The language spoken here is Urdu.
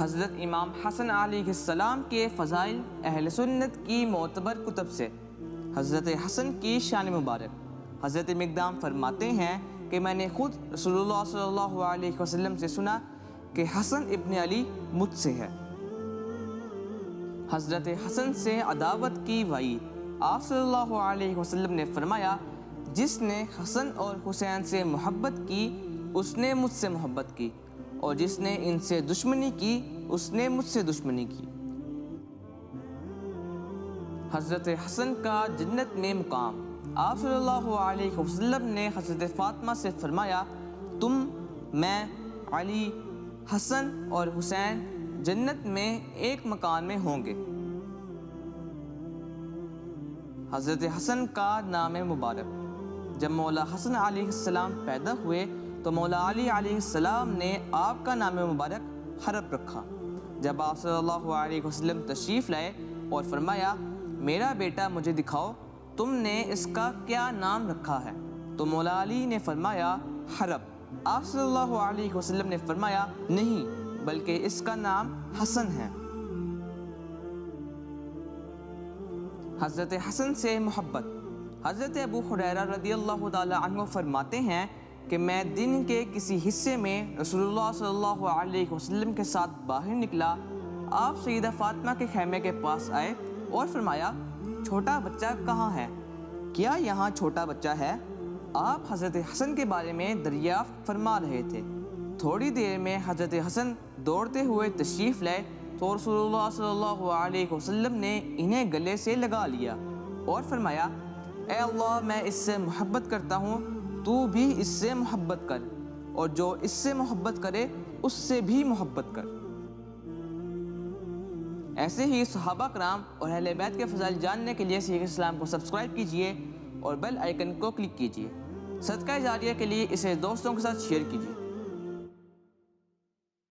حضرت امام حسن علیہ السلام کے فضائل اہل سنت کی معتبر کتب سے حضرت حسن کی شان مبارک۔ حضرت مقدام فرماتے ہیں کہ میں نے خود رسول اللہ صلی اللہ علیہ وسلم سے سنا کہ حسن ابن علی مجھ سے ہے۔ حضرت حسن سے عداوت کی وعید۔ آپ صلی اللہ علیہ وسلم نے فرمایا، جس نے حسن اور حسین سے محبت کی اس نے مجھ سے محبت کی، اور جس نے ان سے دشمنی کی اس نے مجھ سے دشمنی کی۔ حضرت حسن کا جنت میں مقام۔ آپ صلی اللہ علیہ وسلم نے حضرت فاطمہ سے فرمایا، تم، میں، علی، حسن اور حسین جنت میں ایک مکان میں ہوں گے۔ حضرت حسن کا نام مبارک۔ جب مولا حسن علیہ السلام پیدا ہوئے تو مولا علی علیہ السلام نے آپ کا نام مبارک حرب رکھا۔ جب آپ صلی اللہ علیہ وسلم تشریف لائے اور فرمایا، میرا بیٹا مجھے دکھاؤ، تم نے اس کا کیا نام رکھا ہے؟ تو مولا علی نے فرمایا، حرب۔ آپ صلی اللہ علیہ وسلم نے فرمایا، نہیں، بلکہ اس کا نام حسن ہے۔ حضرت حسن سے محبت۔ حضرت ابو ہریرہ رضی اللہ تعالی عنہ فرماتے ہیں کہ میں دن کے کسی حصے میں رسول اللہ صلی اللہ علیہ وسلم کے ساتھ باہر نکلا۔ آپ سیدہ فاطمہ کے خیمے کے پاس آئے اور فرمایا، چھوٹا بچہ کہاں ہے؟ کیا یہاں چھوٹا بچہ ہے؟ آپ حضرت حسن کے بارے میں دریافت فرما رہے تھے۔ تھوڑی دیر میں حضرت حسن دوڑتے ہوئے تشریف لائے تو رسول اللہ صلی اللہ علیہ وسلم نے انہیں گلے سے لگا لیا اور فرمایا، اے اللہ، میں اس سے محبت کرتا ہوں، تو بھی اس سے محبت کر، اور جو اس سے محبت کرے اس سے بھی محبت کر۔ ایسے ہی صحابہ کرام اور اہل بیت کے فضائل جاننے کے لیے سیخ اسلام کو سبسکرائب کیجئے اور بیل آئیکن کو کلک کیجئے۔ صدقہ جاریہ کے لیے اسے دوستوں کے ساتھ شیئر کیجئے۔